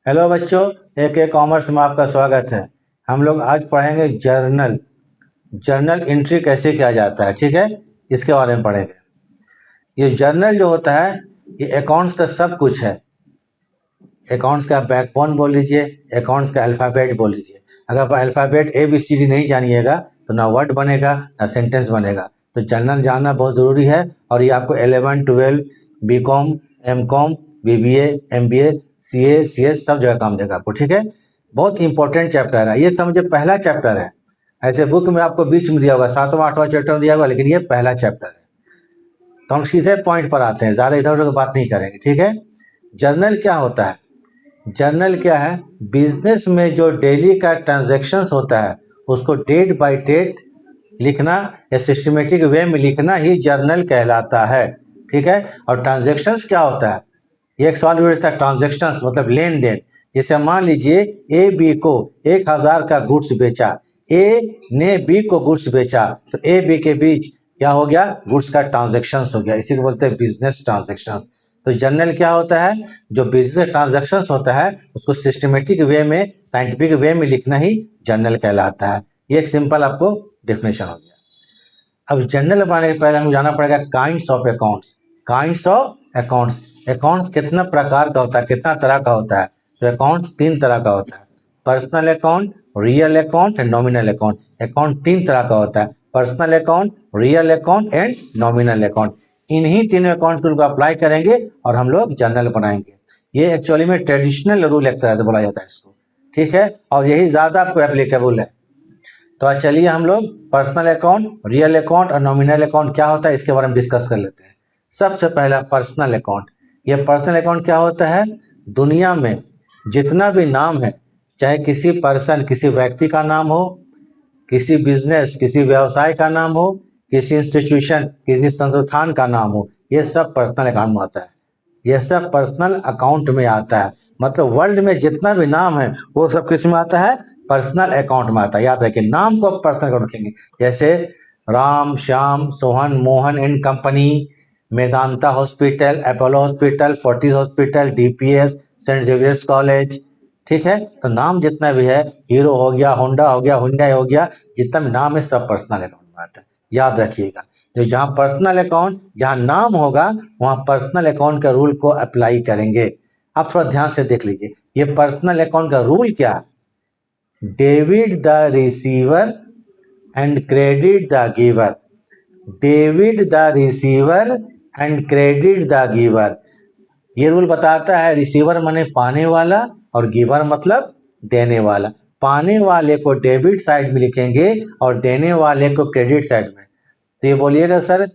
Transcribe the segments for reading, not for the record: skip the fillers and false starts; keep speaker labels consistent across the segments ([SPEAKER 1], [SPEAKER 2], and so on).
[SPEAKER 1] Hello बच्चों, एक commerce में आपका स्वागत है। हम लोग आज पढ़ेंगे जर्नल एंट्री कैसे किया जाता है। ठीक है, इसके बारे में पढ़ेंगे। ये जर्नल जो होता है ये अकाउंट्स का सब कुछ है। अकाउंट्स का बैकबोन बोल लीजिए, अकाउंट्स का अल्फ़ाबेट बोल लीजिए। अगर आप अल्फ़ाबेट ABCD नहीं जानिएगा तो ना वर्ड बनेगा ना सेंटेंस बनेगा। तो जर्नल जानना बहुत ज़रूरी है और ये आपको 11, 12, BCom, MCom, BBA, MBA, CA, CS सब जगह काम देगा आपको। ठीक है, बहुत इंपॉर्टेंट चैप्टर है। ये समझिए पहला चैप्टर है। ऐसे बुक में आपको बीच में दिया होगा, 7वां 8वां चैप्टर दिया होगा, लेकिन ये पहला चैप्टर है। तो हम सीधे पॉइंट पर आते हैं, ज़्यादा इधर उधर की बात नहीं करेंगे। ठीक है, जर्नल क्या होता है? जर्नल क्या है? बिजनेस में जो डेली का ट्रांजैक्शंस होता है उसको डेट बाय डेट लिखना या सिस्टमेटिक वे में लिखना ही जर्नल कहलाता है। ठीक है, और ट्रांजैक्शंस क्या होता है? ये एक सवाल भी रहता है, ट्रांजैक्शंस मतलब लेन देन। जैसे मान लीजिए A B को 1000 का गुड्स बेचा, A ने B को गुड्स बेचा, तो A B के बीच क्या हो गया? गुड्स का ट्रांजैक्शंस हो गया। इसी को बोलते हैं बिजनेस ट्रांजैक्शंस। तो जर्नल क्या होता है? जो बिजनेस ट्रांजैक्शंस होता है उसको सिस्टमेटिक वे में, साइंटिफिक वे में लिखना ही जर्नल कहलाता है। ये एक सिंपल आपको डेफिनेशन हो गया। अब जर्नल बनाने के पहले हमें जाना पड़ेगा kinds of accounts. Kinds of accounts, accounts कितना प्रकार का होता है, कितना तरह का होता है? तो अकाउंट्स 3 तरह का होता है, personal account, real account and nominal account. Account 3 तरह का होता है, personal account, real account and nominal account. इन्हीं तीनों अकाउंट्स को अप्लाई करेंगे और हम लोग जर्नल बनाएंगे। ये एक्चुअली में ट्रेडिशनल रूल एक तरह से बोला जाता है इसको। ठीक है, और यही ज़्यादा आपको एप्लीकेबल है। तो आज चलिए हम लोग पर्सनल अकाउंट, रियल अकाउंट और नॉमिनल अकाउंट क्या होता है इसके बारे में डिस्कस कर लेते हैं। सबसे पहला पर्सनल अकाउंट। ये पर्सनल अकाउंट क्या होता है? दुनिया में जितना भी नाम है, चाहे किसी पर्सन, किसी व्यक्ति का नाम हो, किसी बिजनेस, किसी व्यवसाय का नाम हो, किसी इंस्टीट्यूशन, किसी संस्थान का नाम हो, ये सब पर्सनल अकाउंट में आता है। यह सब पर्सनल अकाउंट में आता है। मतलब वर्ल्ड में जितना भी नाम है वो सब किस में आता है? पर्सनल अकाउंट में आता है। याद रखिए, नाम को पर्सनल अकाउंट रखेंगे। जैसे Ram, Shyam, Sohan, Mohan and company, Medanta hospital, Apollo hospital, Fortis hospital, DPS, saint Xavier's college. ठीक है, तो नाम जितना भी है, हीरो हो गया, होंडा हो गया, हुंडई हो गया, जितना भी नाम है सब पर्सनल अकाउंट में आता है। याद रखिएगा, जो जहाँ पर्सनल अकाउंट, जहाँ नाम होगा वहाँ पर्सनल अकाउंट का रूल को अप्लाई करेंगे। आप थोड़ा ध्यान से देख लीजिए, ये पर्सनल अकाउंट का रूल क्या है? Debit the receiver and credit the giver. Debit the receiver and credit the giver. ये रूल बताता है रिसीवर माने पाने वाला और गिवर मतलब देने वाला। पाने वाले को डेबिट साइड में लिखेंगे और देने वाले को क्रेडिट साइड में। तो ये बोलिएगा सर,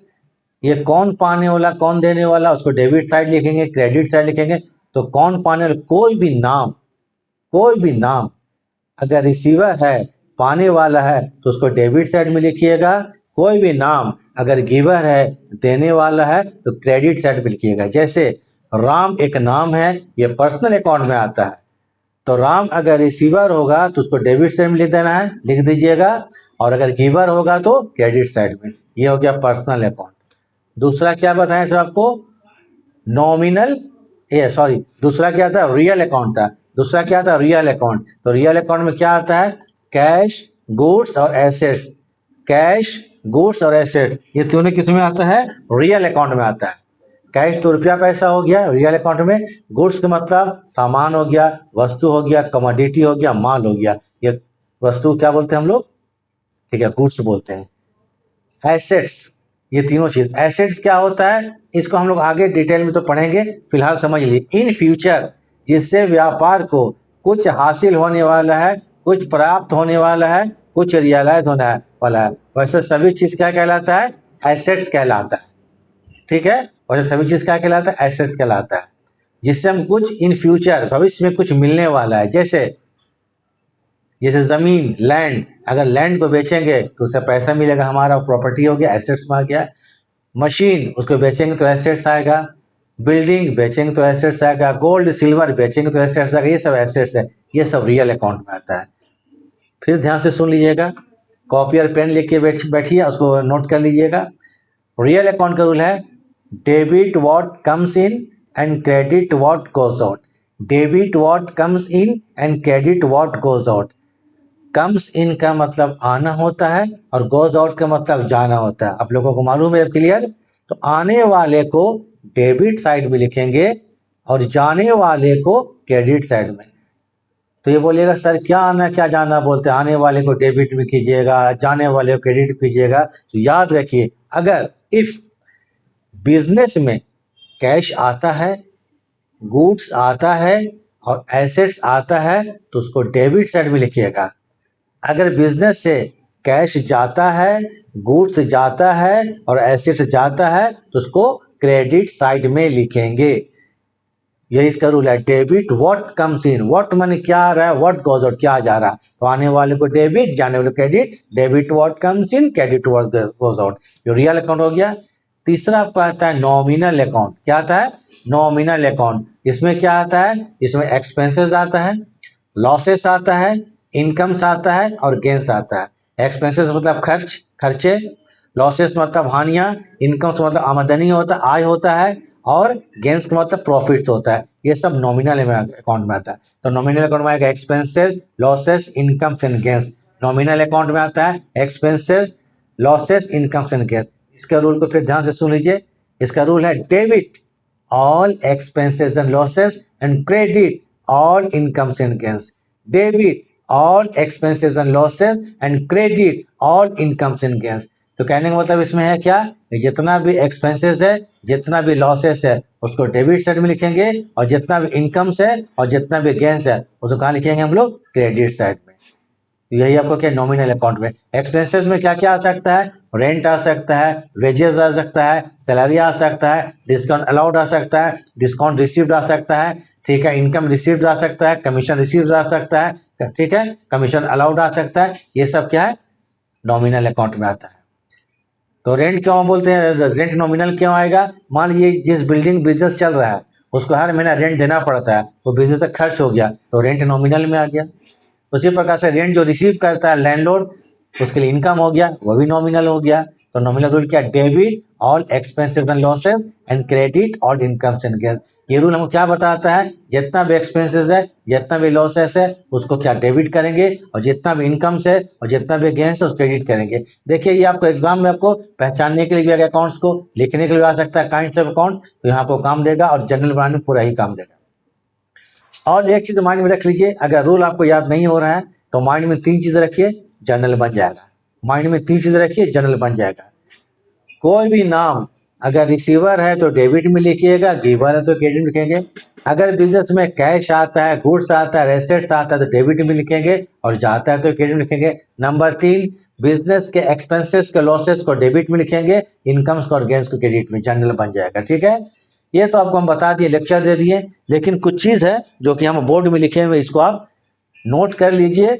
[SPEAKER 1] ये कौन पाने वाला कौन देने वाला? उसको डेबिट साइड लिखेंगे, क्रेडिट साइड लिखेंगे। तो कौन पाने वाला? कोई भी नाम अगर रिसीवर है, पाने वाला है, तो उसको डेबिट साइड में लिखिएगा। कोई भी नाम अगर गिवर है, देने वाला है, तो क्रेडिट साइड में लिखिएगा। जैसे राम एक नाम है, ये पर्सनल अकाउंट में आता है। तो राम अगर रिसीवर होगा तो उसको डेबिट साइड में लिख देना है, लिख दीजिएगा। और अगर गिवर होगा तो क्रेडिट साइड में। ये हो गया पर्सनल अकाउंट। दूसरा क्या बताया था आपको? नॉमिनल, दूसरा क्या था? रियल अकाउंट था। दूसरा क्या था? Real account. तो रियल अकाउंट में क्या आता है? कैश, गुड्स और एसेट्स। कैश, गुड्स और एसेट्स, ये तीनों किस में आता है? रियल अकाउंट में आता है। कैश तो रुपया पैसा हो गया रियल अकाउंट में। गुड्स का मतलब सामान हो गया, वस्तु हो गया, कमोडिटी हो गया, माल हो गया। ये वस्तु क्या बोलते हैं हम लोग? ठीक है, गुड्स बोलते हैं। एसेट्स, ये तीनों चीज। एसेट्स क्या होता है इसको हम लोग आगे डिटेल में तो पढ़ेंगे, फिलहाल समझ लीजिए। इन फ्यूचर जिससे व्यापार को कुछ हासिल होने वाला है, कुछ प्राप्त होने वाला है, कुछ रियलाइज होने वाला है, वैसे सभी चीज क्या कहलाता है? एसेट्स कहलाता है। ठीक है, वैसे सभी चीज क्या कहलाता है? एसेट्स कहलाता है। जिससे हम कुछ इन फ्यूचर, भविष्य में कुछ मिलने वाला है। जैसे जमीन, लैंड, अगर लैंड को बेचेंगे तो उससे पैसा मिलेगा, हमारा प्रॉपर्टी हो गया, एसेट्स में आ गया। मशीन, उसको बेचेंगे तो एसेट्स आएगा। बिल्डिंग बेचेंगे तो एसेट्स आएगा। गोल्ड सिल्वर बेचेंगे तो एसेट्स आएगा। ये सब एसेट्स है, ये सब रियल अकाउंट में आता है। फिर ध्यान से सुन लीजिएगा, कॉपी और पेन लेके बैठिए, उसको नोट कर लीजिएगा। रियल अकाउंट का रूल है debit what comes in and credit what goes out. Debit what comes in and credit what goes out. Comes in का मतलब आना होता है और गोज आउट का मतलब जाना होता है। आप लोगों को मालूम है, क्लियर? तो आने वाले को डेबिट साइड में लिखेंगे और जाने वाले को क्रेडिट साइड में। तो ये बोलिएगा सर क्या आना क्या जाना बोलते हैं, आने वाले को डेबिट में कीजिएगा, जाने वाले को क्रेडिट कीजिएगा। तो याद रखिए, अगर इफ बिजनेस में कैश आता है, गुड्स आता है और एसेट्स आता है तो उसको डेबिट साइड में लिखिएगा। अगर बिजनेस से कैश जाता है, गुड्स जाता है और एसेट्स जाता है तो उसको क्रेडिट साइड में लिखेंगे। यही इसका रूल है। Debit what comes in, what माने क्या आ रहा है, व्हाट गोज आउट क्या जा रहा है। तो आने वाले को डेबिट, जाने वाले को credit. Debit what comes in, credit what goes out. ये रियल अकाउंट हो गया। तीसरा आपका आता है नॉमिनल अकाउंट। क्या आता है? Nominal account. इसमें क्या आता है? इसमें एक्सपेंसेस आता है, लॉसेस आता है, इनकम्स आता है और गेंस आता है। एक्सपेंसेस मतलब खर्च, खर्चे। लॉसेस मतलब हानियां। इनकम्स मतलब आमदनी होता है, आय होता है। और गेंस का मतलब प्रॉफिट होता है। ये सब नॉमिनल अकाउंट में आता है। तो नॉमिनल अकाउंट में आएगा expenses, losses, incomes and gains. Nominal account में आता है expenses, losses, incomes and gains. इसका रूल को फिर ध्यान से सुन लीजिए। इसका रूल है debit all expenses and losses and credit all incomes and gains। debit all expenses and losses and credit all incomes and gains। तो कहने का मतलब इसमें है क्या, जितना भी एक्सपेंसेस है, जितना भी लॉसेस है उसको डेबिट साइड में लिखेंगे और जितना भी इनकम्स है और जितना भी गेंस है उसको कहाँ लिखेंगे हम लोग? क्रेडिट साइड में। यही आपको क्या नॉमिनल अकाउंट में। एक्सपेंसेस में क्या क्या आ सकता है? रेंट आ सकता है, वेजेस आ सकता है, सैलरी आ सकता है, डिस्काउंट अलाउड आ सकता है, डिस्काउंट रिसीव्ड आ सकता है, ठीक है, इनकम रिसीव्ड आ सकता है, कमीशन रिसीव्ड आ सकता है, ठीक है, कमीशन अलाउड आ सकता है। ये सब क्या है? नॉमिनल अकाउंट में आता है। तो रेंट क्यों बोलते हैं, रेंट नॉमिनल क्यों आएगा? मान लीजिए जिस बिल्डिंग बिजनेस चल रहा है उसको हर महीना रेंट देना पड़ता है, वो बिजनेस से खर्च हो गया तो रेंट नॉमिनल में आ गया। उसी प्रकार से रेंट जो रिसीव करता है लैंडलॉर्ड, उसके लिए इनकम हो गया, वो भी नॉमिनल हो गया। तो नॉमिनल रूल क्या? Debit all expenses and losses and credit all incomes and gains. ये रूल हमको क्या बताता है? जितना भी एक्सपेंसेस है, जितना भी लॉसेस है उसको क्या डेबिट करेंगे और जितना भी इनकम्स है और जितना भी गेंस है उसको क्रेडिट करेंगे। देखिए ये आपको एग्जाम में आपको पहचानने के लिए भी आगे अकाउंट्स को लिखने के लिए आ सकता है काइंड्स ऑफ अकाउंट, तो यहाँ आपको काम देगा और जनरल बनाने में पूरा ही काम देगा। और एक चीज माइंड में रख लीजिए, अगर रूल आपको याद नहीं हो रहा है तो माइंड में 3 चीजें रखिए, जनरल बन जाएगा। माइंड में 3 चीजें रखिए, जनरल बन जाएगा। कोई भी नाम अगर रिसीवर है तो डेबिट में लिखिएगा, गिवर है तो क्रेडिट में लिखेंगे। अगर बिजनेस में कैश आता है, गुड्स आता है, एसेट्स आता है तो डेबिट में लिखेंगे और जाता है तो क्रेडिट में लिखेंगे। नंबर 3, बिजनेस के एक्सपेंसेस के लॉसेस को डेबिट में लिखेंगे, इनकम्स को और गेन्स को क्रेडिट में। जनरल बन जाएगा, ठीक है। ये तो आपको हम बता दिए, लेक्चर दे दिए, लेकिन कुछ चीज़ है जो कि हम बोर्ड में लिखे हुए, इसको आप नोट कर लीजिए,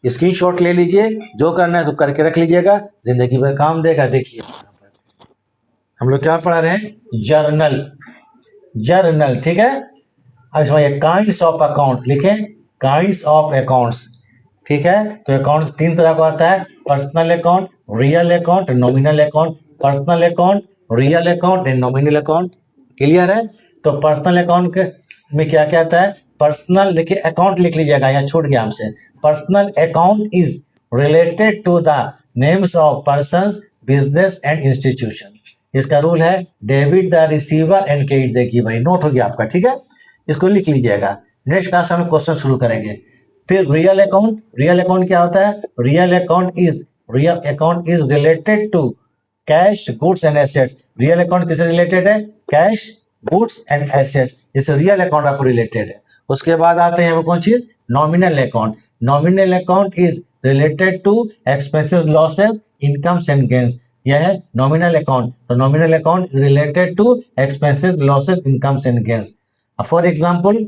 [SPEAKER 1] स्क्रीनशॉट ले लीजिए, जो करना है तो करके रख लीजिएगा, जिंदगी भर काम देगा। देखिए हम लोग क्या पढ़ा रहे हैं? जर्नल। जर्नल, ठीक है। अब इसमें काइंड्स ऑफ अकाउंट्स लिखें, काइंड्स ऑफ अकाउंट्स, ठीक है। तो अकाउंट्स 3 तरह का आता है, personal account, real account, nominal account. Personal account, real account and nominal account. Clear है? तो पर्सनल अकाउंट में क्या क्या आता है? पर्सनल, देखिए अकाउंट लिख लीजिएगा, यहाँ छूट गया हमसे। Personal account is related to the names of persons, business and institution. इसका रूल है debit the receiver and credit the giver. Note हो गया आपका, ठीक है। इसको लिख लीजिएगा। नेक्स्ट क्लास हम क्वेश्चन शुरू करेंगे। फिर रियल अकाउंट। रियल अकाउंट क्या होता है? Real account is related to cash, goods and assets. Real account किससे रिलेटेड है? कैश, गुड्स एंड एसेट्स, इससे रियल अकाउंट आपको रिलेटेड है। उसके बाद आते हैं वो कौन चीज? Nominal account. Nominal account is related to expenses, losses, incomes and gains. यह है नॉमिनल अकाउंट। तो nominal account is related to expenses, losses, incomes and gains. For example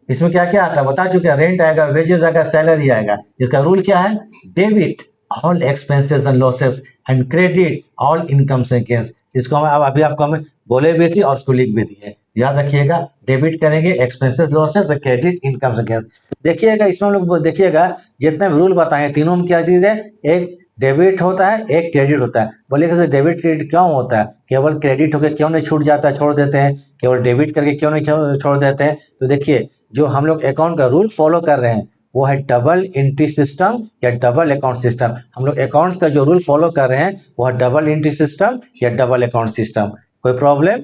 [SPEAKER 1] इसमें क्या क्या आता है बता चुके हैं, रेंट आएगा, वेजेस आएगा, सैलरी आएगा। इसका रूल क्या है? Debit all expenses and losses and credit all incomes and gains. इसको हम अभी आपको हमें बोले भी थी और उसको लिख भी दिए, याद रखिएगा। डेबिट करेंगे expenses, losses, credit, incomes and gains. देखिएगा इसमें हम लोग देखिएगा जितने भी रूल बताए तीनों में क्या चीज़ है? एक डेबिट होता है, एक क्रेडिट होता है। बोलिएगा सर डेबिट क्रेडिट क्यों होता है? केवल क्रेडिट होकर क्यों नहीं छूट जाता है, छोड़ देते हैं? केवल डेबिट करके क्यों नहीं छोड़ देते हैं? तो देखिए, जो हम लोग अकाउंट का रूल फॉलो कर रहे हैं वो है डबल एंट्री सिस्टम या डबल अकाउंट सिस्टम। हम लोग अकाउंट्स का जो रूल फॉलो कर रहे हैं वो है डबल एंट्री सिस्टम या डबल अकाउंट सिस्टम। कोई प्रॉब्लम?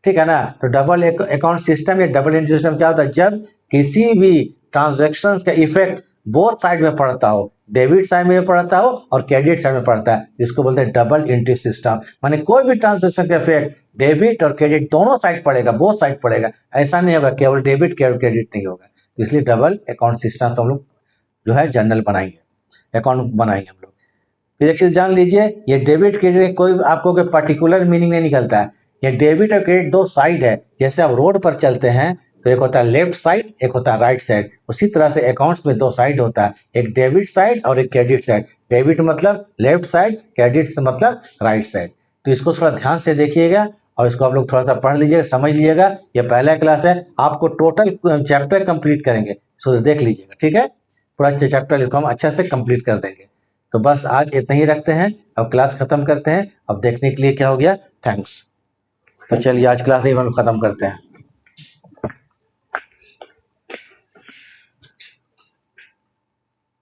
[SPEAKER 1] ठीक है ना। तो डबल अकाउंट सिस्टम या डबल एंट्री सिस्टम क्या होता है? जब किसी भी ट्रांजैक्शंस का इफेक्ट बोथ साइड में पड़ता हो, डेबिट साइड में पड़ता हो और क्रेडिट साइड में पड़ता है, जिसको बोलते हैं डबल एंट्री सिस्टम। माने कोई भी ट्रांजैक्शन का इफेक्ट डेबिट और क्रेडिट दोनों साइड पड़ेगा, बोथ साइड पड़ेगा। ऐसा नहीं होगा केवल डेबिट केवल क्रेडिट नहीं होगा। तो इसलिए डबल अकाउंट सिस्टम तो हम लोग जो है जर्नल बनाएंगे, अकाउंट बनाएंगे हम लोग। फिर एक चीज जान लीजिए, ये डेबिट क्रेडिट कोई आपको कोई पर्टिकुलर मीनिंग नहीं निकलता है। ये डेबिट और क्रेडिट दो साइड है। जैसे आप रोड पर चलते हैं तो एक होता है लेफ्ट साइड, एक होता है राइट साइड। उसी तरह से अकाउंट्स में दो साइड होता है, एक डेबिट साइड और एक क्रेडिट साइड। डेबिट मतलब लेफ्ट साइड, क्रेडिट से मतलब राइट साइड। तो इसको थोड़ा ध्यान से देखिएगा और इसको आप लोग थोड़ा सा पढ़ लीजिएगा, समझ लीजिएगा। ये पहला क्लास है, आपको टोटल चैप्टर कंप्लीट करेंगे, सो देख लीजिएगा, ठीक है। पूरा चैप्टर हम अच्छे से कंप्लीट कर देंगे। तो बस आज इतना ही रखते हैं, अब क्लास खत्म करते हैं। अब देखने के लिए क्या हो गया, थैंक्स। तो चलिए आज क्लास यहीं हम खत्म करते हैं।